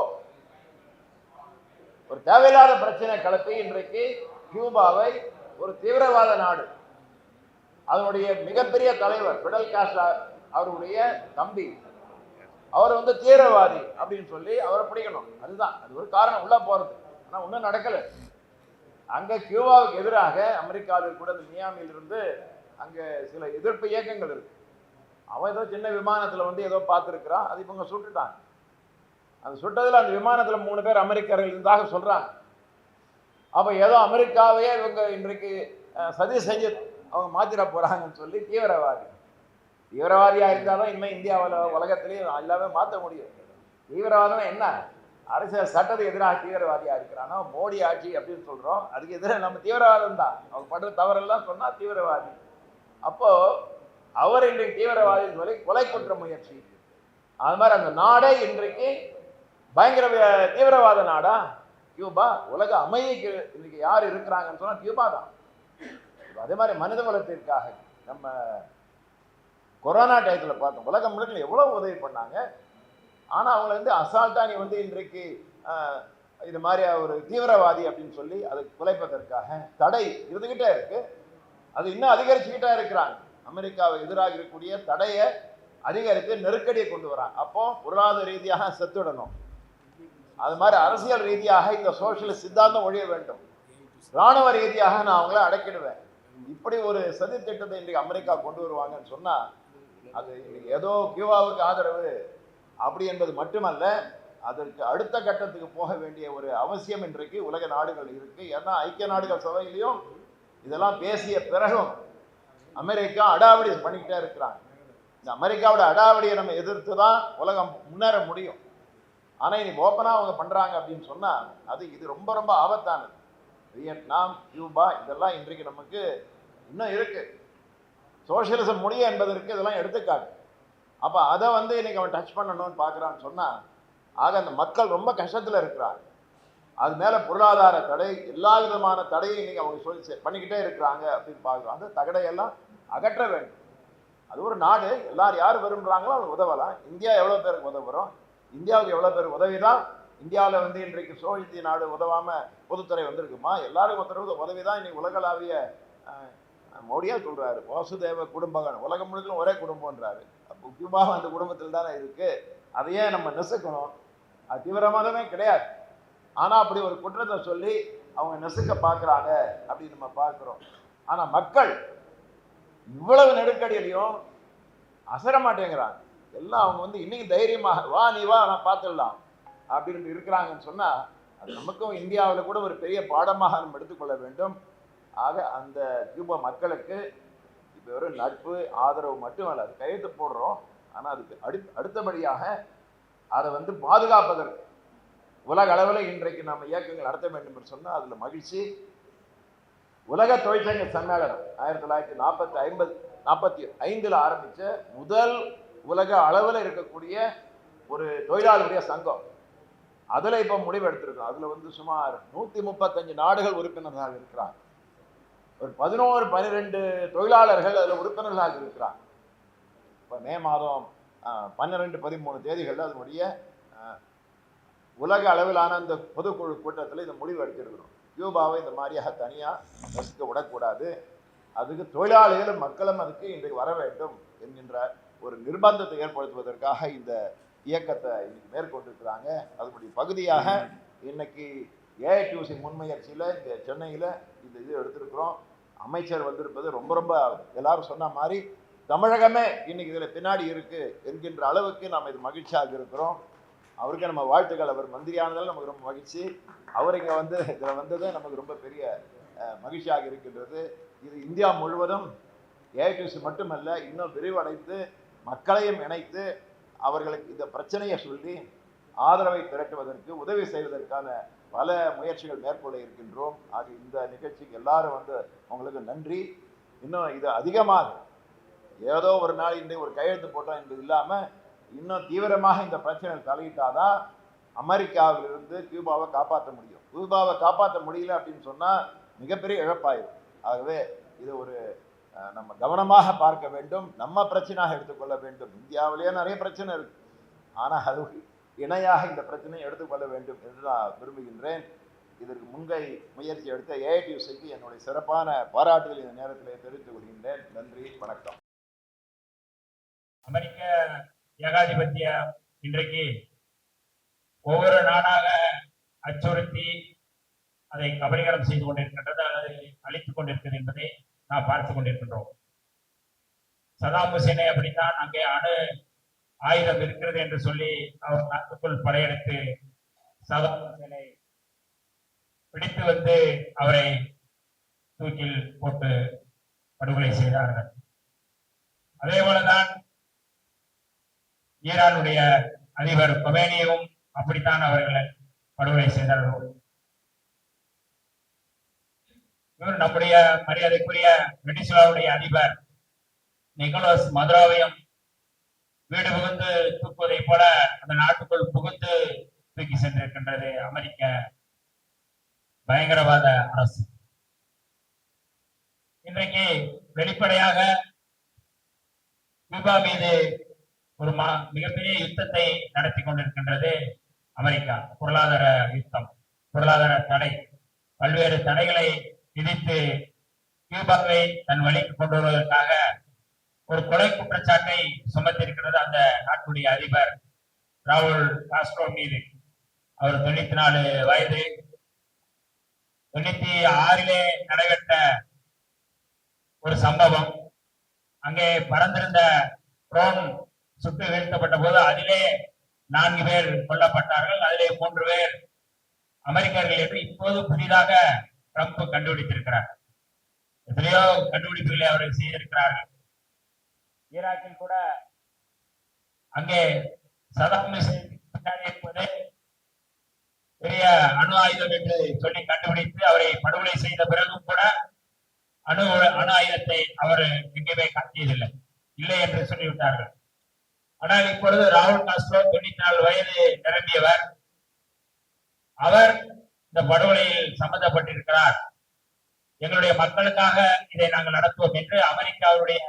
ஒரு தேவையில்லாத பிரச்சனை கிளப்பி இன்றைக்கு கியூபாவை ஒரு தீவிரவாத நாடு, அதனுடைய மிகப்பெரிய தலைவர் பிடல் காஸ்ட்ரோ அவருடைய தம்பி, அவர் வந்து தீவிரவாதி அப்படின்னு சொல்லி அவரை பிடிக்கணும். அதுதான் அது ஒரு காரணம் உள்ள போறது. ஆனா ஒன்றும் நடக்கல. அங்க கியூபாவுக்கு எதிராக அமெரிக்காவில் கூட இந்த மியாமியில் இருந்து அங்க சில எதிர்ப்பு இயக்கங்கள் இருக்கு. அவன் ஏதோ சின்ன விமானத்துல வந்து ஏதோ பார்த்துருக்கிறான், அது இவங்க சுட்டுட்டாங்க. அது சுட்டதுல அந்த விமானத்துல 3 பேர் அமெரிக்கர்கள் இருந்தாக சொல்றாங்க. அப்ப ஏதோ அமெரிக்காவையே இவங்க இன்றைக்கு சதி செஞ்சு அவங்க மாத்திர போறாங்கன்னு சொல்லி தீவிரவாதியா இருந்தாலும் இனிமே இந்தியாவில் உலகத்திலேயே எல்லாமே மாற்ற முடியும். தீவிரவாதம் என்ன? அரசியல் சட்டத்துக்கு எதிராக தீவிரவாதியா இருக்கிறானோ மோடி ஆட்சி அப்படின்னு சொல்றோம், அதுக்கு எதிராக நம்ம தீவிரவாதம் தான். அவங்க பண்ற தவறெல்லாம் சொன்னா தீவிரவாதி. அப்போ அவர் இன்றைக்கு தீவிரவாதி சொல்லி கொலை குற்ற முயற்சி. அது மாதிரி அந்த நாடே இன்றைக்கு பயங்கர தீவிரவாத நாடா கியூபா. உலக அமைதிக்கு இன்னைக்கு யார் இருக்கிறாங்கன்னு சொன்னா கியூபா தான். அதே மாதிரி மனித குலத்திற்காக நம்ம கொரோனா டயத்தில் பார்த்தோம், உலகம் முழுக்க எவ்வளவு உதவி பண்ணாங்க. ஆனா அவங்களை வந்து அசால்ட்டா நீ வந்து இன்றைக்கு இது மாதிரி ஒரு தீவிரவாதி அப்படின்னு சொல்லி அதை குலைப்பதற்காக தடை இருந்துகிட்டே இருக்கு. அது இன்னும் அதிகரிச்சுக்கிட்டே இருக்கிறாங்க. அமெரிக்காவை எதிராக இருக்கக்கூடிய தடையை அதிகரித்து நெருக்கடியை கொண்டு வராங்க. அப்போ பொருளாதார ரீதியாக செத்துடணும், அது மாதிரி அரசியல் ரீதியாக இந்த சோசியலிஸ்ட் சித்தாந்தம் ஒழிய வேண்டும், இராணுவ ரீதியாக நான் அவங்கள அடக்கிடுவேன். இப்படி ஒரு சதி திட்டத்தை இன்றைக்கு அமெரிக்கா கொண்டு வருவாங்கன்னு சொன்னா அது ஏதோ கியூபாவுக்கு ஆதரவு அப்படி என்பது மட்டுமல்ல, அதற்கு அடுத்த கட்டத்துக்கு போக வேண்டிய ஒரு அவசியம் இன்றைக்கு உலக நாடுகள் இருக்கு. ஏன்னா ஐக்கிய நாடுகள் சபையிலையும் இதெல்லாம் பேசிய பிறகும் அமெரிக்கா அடாவடி பண்ணிக்கிட்டே இருக்கிறாங்க. இந்த அமெரிக்காவோட அடாவடியை நம்ம எதிர்த்து தான் உலகம் முன்னேற முடியும். ஆனா இன்னைக்கு ஓப்பனா அவங்க பண்றாங்க அப்படின்னு சொன்னா இது ரொம்ப ரொம்ப ஆபத்தானது. வியட்நாம், கியூபா இதெல்லாம் இன்றைக்கு நமக்கு இன்னும் இருக்கு. சோசியலிசம் முடிய என்பதற்கு இதெல்லாம் எடுத்துக்காட்டு. அப்ப அதை வந்து இன்னைக்கு அவன் டச் பண்ணணும்னு பாக்குறான்னு சொன்னா ஆக அந்த மக்கள் ரொம்ப கஷ்டத்துல இருக்கிறாங்க. அது மேல பொருளாதார தடை, எல்லா விதமான தடையை இன்னைக்கு அவங்க சொல்லி பண்ணிக்கிட்டே இருக்கிறாங்க அப்படின்னு பாக்குறோம். அந்த தகடையெல்லாம் அகற்ற வேண்டும். அது ஒரு நாடு, எல்லாரும் யார் விரும்புறாங்களோ அவங்க உதவலாம். இந்தியா எவ்வளவு பேருக்கு உதவுறோம், இந்தியாவுக்கு எவ்வளவு பேருக்கு உதவிதான். இந்தியாவில் வந்து இன்றைக்கு சோழித்திய நாடு உதவாம பொதுத்துறை வந்திருக்குமா? எல்லாருக்கும் உதவிதான் இன்னைக்கு உலகளாவிய மோடியா சொல்றாரு, வாசுதேவ குடும்பம், உலகம் முழுக்க ஒரே குடும்பம்ன்றாரு. அப்போ கியூபா அந்த குடும்பத்தில் தானே இருக்கு. அதையே நம்ம நெசுக்கணும். அது தீவிரவாதமே கிடையாது. ஆனா அப்படி ஒரு குற்றத்தை சொல்லி அவங்க நெசுக்க பார்க்குறாங்க அப்படின்னு நம்ம பார்க்கிறோம். ஆனா மக்கள் இவ்வளவு நெருக்கடியிலையும் அசர மாட்டேங்கிறாங்க. எல்லாம் அவங்க வந்து இன்னைக்கு தைரியமாக வா நீ வா நான் பார்த்துடலாம் அப்படின்னு இருக்கிறாங்கன்னு சொன்னா அது நமக்கும் இந்தியாவில் கூட ஒரு பெரிய பாடமாக நம்ம எடுத்துக்கொள்ள வேண்டும். ஆக அந்த கியூபா மக்களுக்கு இப்போ வெறும் நட்பு ஆதரவு மட்டுமல்ல, அது கையெழுத்து போடுறோம். ஆனால் அதுக்கு அடுத்தபடியாக அதை வந்து பாதுகாப்பதற்கு உலக அளவில் இன்றைக்கு நம்ம இயக்கங்கள் நடத்த வேண்டும் என்று சொன்னால் அதில் மகிழ்ச்சி. உலக தொழிற்சங்க சம்மேளனம் 1945 ஆரம்பித்த முதல் உலக அளவில் இருக்கக்கூடிய ஒரு தொழிலாளருடைய சங்கம். அதில் இப்போ முடிவு எடுத்திருக்கோம். அதில் வந்து சுமார் 135 நாடுகள் உறுப்பினர்களாக இருக்கிறாங்க. ஒரு 11-12 தொழிலாளர்கள் அதில் உறுப்பினர்களாக இருக்கிறாங்க. இப்போ மே மாதம் 12-13 தேதிகளில் அதனுடைய உலக அளவிலான அந்த பொதுக்குழு கூட்டத்தில் இந்த முடிவு எடுத்திருக்கிறோம். கியூபாவை இந்த மாதிரியாக தனியாக நசுக்க விடக்கூடாது, அதுக்கு தொழிலாளிகளும் மக்களும் அதுக்கு இன்றைக்கு வர வேண்டும் என்கின்ற ஒரு நிர்பந்தத்தை ஏற்படுத்துவதற்காக இந்த இயக்கத்தை இன்னைக்கு மேற்கொண்டிருக்கிறாங்க. அதனுடைய பகுதியாக இன்னைக்கு ஏஐடியூசி முன்முயற்சியில் இங்கே சென்னையில் இந்த இது எடுத்திருக்கிறோம். அமைச்சர் வந்திருப்பது ரொம்ப ரொம்ப எல்லாரும் சொன்ன மாதிரி தமிழகமே இன்னைக்கு இதில் பின்னாடி இருக்கு என்கின்ற அளவுக்கு நாம் இது மகிழ்ச்சியாக இருக்கிறோம். அவருக்கு நம்ம வாழ்த்துக்கள். அவர் மந்திரியானதால் நமக்கு ரொம்ப மகிழ்ச்சி. அவர் இங்கே வந்து இதில் வந்தது நமக்கு ரொம்ப பெரிய மகிழ்ச்சியாக இருக்கின்றது. இது இந்தியா முழுவதும் ஏஐடியூசி மட்டுமல்ல, இன்னும் விரிவடைந்து மக்களையும் இணைத்து அவர்களுக்கு இந்த பிரச்சனையை சொல்லி ஆதரவை திரட்டுவதற்கு உதவி செய்வதற்கான பல முயற்சிகள் மேற்கொள்ள இருக்கின்றோம். ஆக இந்த நிகழ்ச்சிக்கு எல்லாரும் வந்து அவங்களுக்கு நன்றி. இன்னும் இது அதிகமாக ஏதோ ஒரு நாள் இன்றைக்கு ஒரு கையெழுத்து போட்டோம் என்பது இல்லாமல் இன்னும் தீவிரமாக இந்த பிரச்சனை தலையிட்டாதான் அமெரிக்காவிலிருந்து கியூபாவை காப்பாற்ற முடியும். கியூபாவை காப்பாற்ற முடியல அப்படின்னு சொன்னால் மிகப்பெரிய இழப்பாயிடும். ஆகவே இது ஒரு நம்ம கவனமாக பார்க்க வேண்டும், நம்ம பிரச்சனையாக எடுத்துக்கொள்ள வேண்டும். இந்தியாவிலேயே நிறைய பிரச்சனை இருக்கு, ஆனால் அது இணையாக இந்த பிரச்சனையை எடுத்துக்கொள்ள வேண்டும் என்று நான் விரும்புகின்றேன். இதற்கு முயற்சி எடுத்த ஏஐடியூசிக்கு என்னுடைய சிறப்பான பாராட்டுதல் இந்த நேரத்தில் தெரிவித்துக் கொள்கின்றேன். நன்றி, வணக்கம். அமெரிக்க ஏகாதிபத்திய இன்றைக்கு ஒவ்வொரு நாடாக அச்சுறுத்தி அதை கபலீகரம் செய்து கொண்டிருக்கின்றது அல்லது அழித்துக் கொண்டிருக்கிறது என்பதை நாம் பார்த்து கொண்டிருக்கின்றோம். சதாம் ஹுசேனை அப்படித்தான் அங்கே அணு ஆயுதம் இருக்கிறது என்று சொல்லி அவர் நாட்டுக்குள் படையெடுத்து சதாம் ஹுசேனை பிடித்து வந்து அவரை தூக்கில் போட்டு படுகொலை செய்தார்கள். அதே போலதான் ஈரானுடைய அதிபர் கொமேனியும் அப்படித்தான் அவர்களை படுகொலை செய்தார்கள். இவர் நம்முடைய மரியாதைக்குரிய வெனிசுலாவுடைய அதிபர் நிக்கோலஸ் மதுரோவையும் வீடு புகுந்து தூக்குவதை போல அந்த நாட்டுக்குள் புகுந்து தூக்கி சென்றிருக்கின்றது அமெரிக்க பயங்கரவாத அரசு. இன்றைக்கு வெளிப்படையாக கியூபா மீது ஒரு மிகப்பெரிய யுத்தத்தை நடத்தி கொண்டிருக்கின்றது அமெரிக்கா. பொருளாதார யுத்தம், பொருளாதார தடை, பல்வேறு தடைகளை விதித்து கியூபாவை தன் வழிக்கு கொண்டு வருவதற்காக ஒரு கொலை குற்றச்சாட்டை சுமத்திருக்கிறது அந்த நாட்டுடைய அதிபர் ராகுல் காஸ்ட்ரோ மீது. அவர் 94 வயது. 96 நடைபெற்ற ஒரு சம்பவம். அங்கே பறந்திருந்த ட்ரோன் சுட்டு வீழ்த்தப்பட்ட போது அதிலே 4 பேர் கொல்லப்பட்டார்கள். அதிலே 3 பேர் அமெரிக்கர்கள் என்று இப்போது புதிதாக ட்ரம்ப் கண்டுபிடித்திருக்கிறார். எத்தனையோ கண்டுபிடிப்புகளை அவர்கள் செய்திருக்கிறார்கள். ஈராக்கில் கூட அங்கே சதாம் ஹுசேன் இருப்பது பெரிய அணு ஆயுதம் என்று சொல்லி கண்டுபிடித்து அவரை படுகொலை செய்த பிறகும் கூட அணு ஆயுதத்தை அவர் எங்கேயுமே காட்டியதில்லை, இல்லை என்று சொல்லிவிட்டார்கள். ஆனால் இப்பொழுது ராகுல் காஸ்ட்ரோ 94 வயது நிரம்பியவர். அவர் இந்த படுகொலையில் சம்பந்தப்பட்டிருக்கிறார். எங்களுடைய மக்களுக்காக இதை நாங்கள் நடத்துவோம் என்று அமெரிக்காவுடைய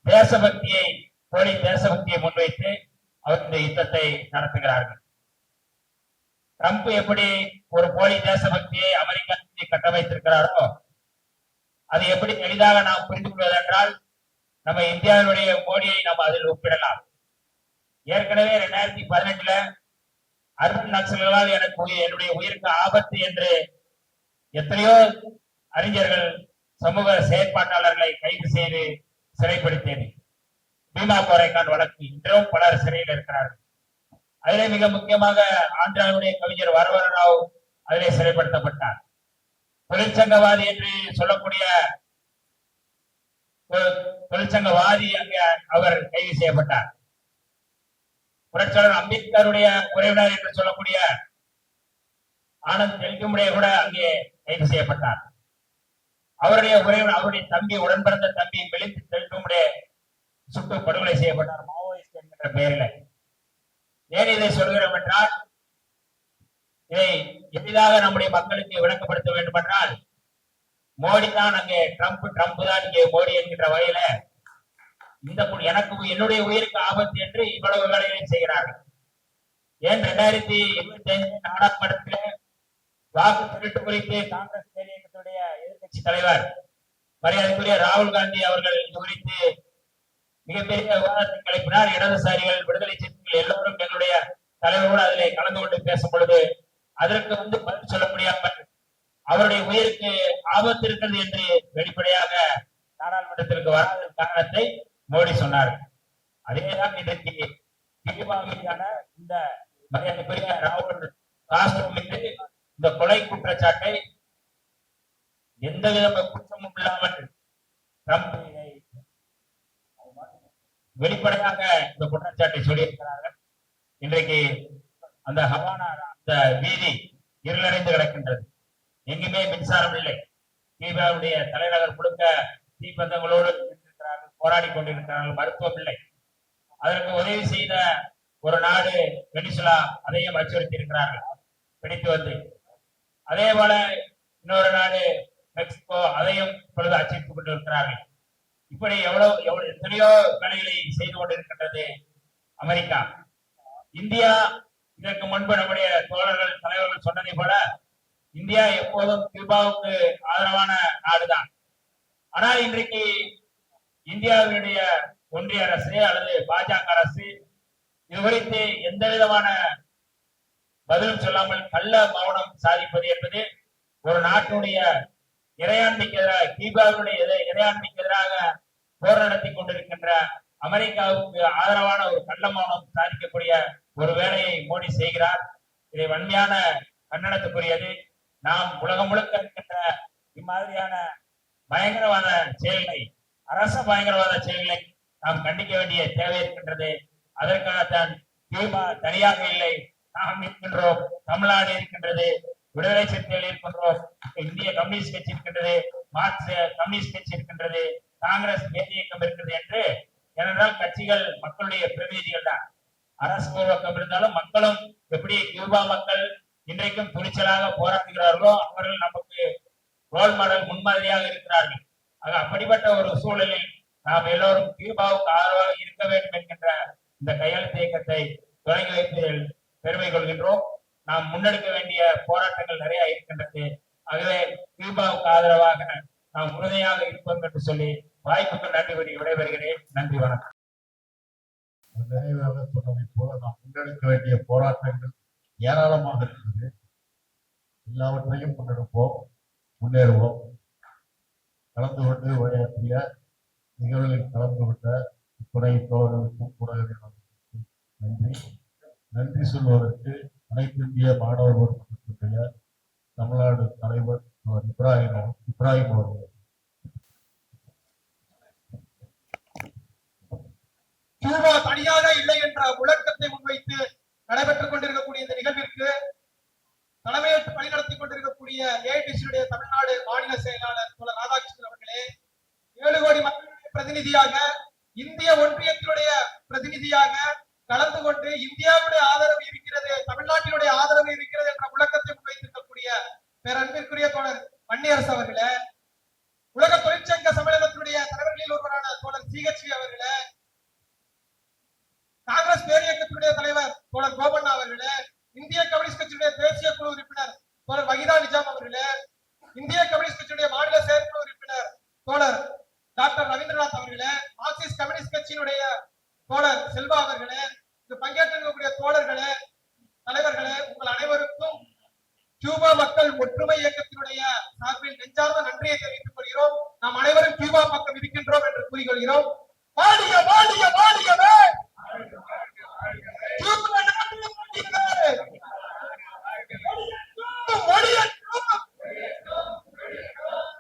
தேசபக்தியை, போலி தேசபக்தியை முன்வைத்து அவர் இந்த யுத்தத்தை நடத்துகிறார்கள். ட்ரம்ப் எப்படி ஒரு போலி தேசபக்தியை அமெரிக்கா கட்டமைத்திருக்கிறாரோ அது எப்படி எளிதாக நாம் புரிந்து கொள்வதென்றால் நம்ம இந்தியாவினுடைய மோடியை நாம் அதில் ஒப்பிடலாம். ஏற்கனவே 2018 அர்பன் நக்சல்களால் என்னுடைய உயிருக்கு ஆபத்து என்று எத்தனையோ அறிஞர்கள், சமூக செயற்பாட்டாளர்களை கைது செய்து சிறைப்படுத்தியது. பீமா கோரைக்கான் வழக்கு இன்றும் பலர் சிறையில் இருக்கிறார்கள். அதிலே மிக முக்கியமாக ஆந்திராவுடைய கவிஞர் வரவர ராவ் அதிலே சிறைப்படுத்தப்பட்டார். தொழிற்சங்கவாதி என்று சொல்லக்கூடிய தொழிற்சங்கவாதி அங்கே அவர் கைது செய்யப்பட்டார். புரட்சியாளர் அம்பேத்கருடைய உறவினர் என்று சொல்லக்கூடிய ஆனந்த் தெல்குமுடைய கூட அங்கே கைது செய்யப்பட்டார். அவருடைய உறவினர், அவருடைய தம்பி, உடன் பிறந்த தம்பி மெலிந்த் தெல்குமுடைய சுட்டு படுகொலை செய்யப்பட்டார் மாவோயிஸ்ட் என்கிற பெயரில். ஏன் இதை சொல்கிறோம் என்றால், இதை எளிதாக நம்முடைய மக்களுக்கு விளக்கப்படுத்த வேண்டும் என்றால், மோடி தான் அங்கே ட்ரம்ப், ட்ரம்ப் தான் இங்கே மோடி என்கின்ற வகையில இந்த எனக்கு என்னுடைய உயிருக்கு ஆபத்து என்று இவ்வளவு வேலைகளை செய்கிறார்கள். ஏன் 2025 நாடாளுமன்றத்திலே வாக்கு திருட்டு குறித்து காங்கிரஸ் இயக்கத்துடைய எதிர்கட்சி தலைவர் மரியாதைக்குரிய ராகுல் காந்தி அவர்கள் இது குறித்து மிகப்பெரிய விவாதத்தை கிளப்பினார். இடதுசாரிகள், விடுதலை சிறுத்தைகள் எல்லோரும் எங்களுடைய தலைவரோடு அதிலே கலந்து கொண்டு பேசும் பொழுது அதற்கு பதில் சொல்ல முடியாமல் அவருடைய உயிருக்கு ஆபத்து இருக்கிறது என்று வெளிப்படையாக நாடாளுமன்றத்திற்கு வராத காரணத்தை மோடி சொன்னார். அதேதான் இன்றைக்கு கியூபா மீதான இந்த மரியாதைக்குரிய ராகுல் காஸ்ட்ரோ மீது இந்த கொலை குற்றச்சாட்டை எந்த வித குற்றமும் இல்லாமல் ட்ரம்ப் வெளிப்படையாக இந்த குற்றச்சாட்டை சொல்லியிருக்கிறார்கள். இன்றைக்கு அந்த ஹவானா அந்த வீதி இருளடைந்து கிடக்கின்றது. எங்குமே மின்சாரம் இல்லை. கியூபாவுடைய தலைநகர் முழுக்க தீப்பந்தங்களோடு இருக்கிறார்கள், போராடி கொண்டிருக்கிறார்கள். மருத்துவம் இல்லை. அதற்கு உதவி செய்த ஒரு நாடு வெனிசுலா, அதையும் அச்சுறுத்தி இருக்கிறார்கள் பிடித்து வந்து. அதே போல இன்னொரு நாடு மெக்சிகோ, அதையும் இப்பொழுது அச்சுறுத்திக் கொண்டிருக்கிறார்கள். இப்படி எத்தனையோ வேலைகளை செய்து கொண்டிருக்கின்றது அமெரிக்கா. இந்தியா இதற்கு முன்பு நம்முடைய தோழர்கள், தலைவர்கள் சொன்னதை போல இந்தியா எப்போதும் கியூபாவுக்கு ஆதரவான நாடுதான். ஆனால் இன்றைக்கு இந்தியாவினுடைய ஒன்றிய அரசு அல்லது பாஜக அரசு இது குறித்து எந்த விதமான பதிலும் சொல்லாமல் கள்ள மௌனம் சாதிப்பது என்பது ஒரு நாட்டினுடைய இறையாண்மைக்கு எதிராக, கியூபாவினுடைய இறையாண்மைக்கு எதிராக போர் நடத்தி கொண்டிருக்கின்ற அமெரிக்காவுக்கு ஆதரவான ஒரு கள்ள மௌனம் சாதிக்கக்கூடிய ஒரு வேலையை மோடி செய்கிறார். இதை வன்மையான கண்டனத்துக்குரியது. நாம் உலகம் முழுக்க இருக்கின்ற இம்மாதிரியான பயங்கரவாத செயல்களை, அரச பயங்கரவாத செயல்களை நாம் கண்டிக்க வேண்டிய தேவை இருக்கின்றது. அதற்காகத்தான் கியூபா தனியாக இல்லை, நாம் இருக்கின்றோம், தமிழ்நாடு இருக்கின்றது, விடுதலை சிறுத்தைகள் இருக்கின்றோம், இந்திய கம்யூனிஸ்ட் கட்சி இருக்கின்றது, மார்க்சிய கம்யூனிஸ்ட் கட்சி இருக்கின்றது, காங்கிரஸ் தேசிய இயக்கம் இருக்கிறது என்று. ஏனென்றால் கட்சிகள் மக்களுடைய பிரதிநிதிகள் தான். அரசு பூர்வக்கம் இருந்தாலும் மக்களும் எப்படி கியூபா மக்கள் இன்றைக்கும் துணிச்சலாக போராடுகிறார்களோ அவர்கள் நமக்கு ரோல் மாடல், முன்மாதிரியாக இருக்கிறார்கள். ஆக அப்படிப்பட்ட ஒரு சூழலில் நாம் எல்லோரும் கியூபாவுக்கு ஆதரவாக இருக்க வேண்டும் என்கின்ற இந்த கையெழுத்து இயக்கத்தை தொடங்கி வைப்பதில் பெருமை கொள்கின்றோம். நாம் முன்னெடுக்க வேண்டிய போராட்டங்கள் நிறைய இருக்கின்றது. ஆகவே கியூபாவுக்கு ஆதரவாக நாம் உறுதியாக இருப்போம் என்று சொல்லி வாய்ப்புக்கு நன்றி கூறி விடைபெறுகிறேன். நன்றி, வணக்கம். நிறைவாக சொன்னதை போல நாம் முன்னெடுக்க வேண்டிய போராட்டங்கள் ஏராளமாக இருக்கிறது. எல்லாவற்றையும் முன்னெடுப்போம், முன்னேறுவோம். கலந்து கொண்டு உரையாற்றிய நிகழ்வுகளில் கலந்து கொண்ட துணை தோழர்களுக்கும் ஊடகவியலாளர்களுக்கும் நன்றி. நன்றி சொல்வதற்கு அனைத்து இந்திய மாணவர் மன்றத்தினுடைய தமிழ்நாடு தலைவர் இப்ராஹிம் அவர்கள். கியூபா தனியாக இல்லை என்ற முழக்கத்தை முன்வைத்து நடைபெற்றுக் கொண்டிருக்கக்கூடிய இந்த நிகழ்விற்கு தலைமையேற்று வழிநடத்திக் கொண்டிருக்கக்கூடிய ஏஐடிசியுடைய தமிழ்நாடு மாநில செயலாளர் தோழர் ராதாகிருஷ்ணன் அவர்களே, 7 கோடி மக்களுடைய பிரதிநிதியாக, இந்திய ஒன்றியத்தினுடைய பிரதிநிதியாக கலந்து கொண்டு இந்தியாவுடைய ஆதரவு இருக்கிறது, தமிழ்நாட்டினுடைய ஆதரவு இருக்கிறது என்ற முழக்கத்தை முன்வைத்திருக்கக்கூடிய பேரன்பிற்குரிய தோழர் வன்னியரசு அவர்களே, உலக தொழிற்சங்க சம்மேளனத்தினுடைய தலைவர்களில் ஒருவரான தோழர் CHV அவர்களே, காங்கிரஸ் பேரியக்கத்தினுடைய தலைவர் தோழர் கோபண்ணா அவர்களே, இந்திய கம்யூனிஸ்ட் கட்சியுடைய தேசிய குழு உறுப்பினர் தோழர் வகிதா நிஜாம் அவர்களே, இந்திய கம்யூனிஸ்ட் கட்சியுடைய மாநில செயற்குழு உறுப்பினர் தோழர் டாக்டர் ரவீந்திரநாத் அவர்களே, மார்க்சிஸ்ட் கம்யூனிஸ்ட் கட்சியினுடைய தோழர் செல்வா அவர்களே, இங்கு பங்கேற்றிருக்கக்கூடிய தோழர்களே, தலைவர்களே, உங்கள் அனைவருக்கும் கியூபா மக்கள் ஒற்றுமை இயக்கத்தினுடைய சார்பில் நெஞ்சார்ந்த நன்றியை தெரிவித்துக் கொள்கிறோம். நாம் அனைவரும் கியூபா பக்கம் இருக்கின்றோம் என்று கூறிக்கொள்கிறோம். வாழிய வாழிய வாழியவே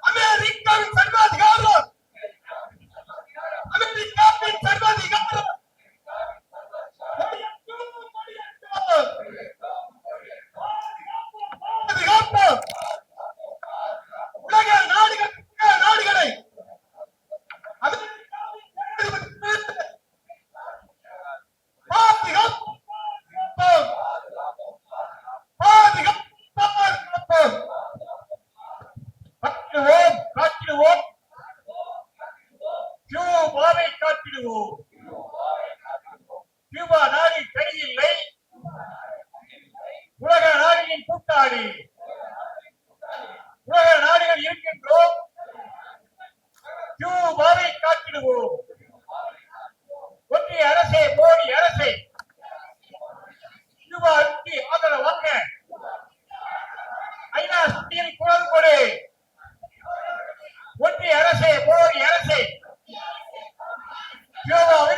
அமெரிக்காவின் சர்வாதிகாரம், அமெரிக்காவின் சர்வாதிகாரம் உலக நாடுகளை காட்டிடுவோம், கியூபாவை காட்டிடுவோம். கியூபா நாடு தனியில்லை, உலக நாடுகளின் கூட்டாளி. உலக நாடுகள் இருக்கின்றோம், கியூபாவை காட்டிடுவோம். ஒன்றிய அரசே, மோடி அரசே, கியூபாவுக்கு ஆதரவாக ஐநா சபையில் குரல் கொடு. ஒன்றிய அரசே, மோடி அரசே, கியூபாவை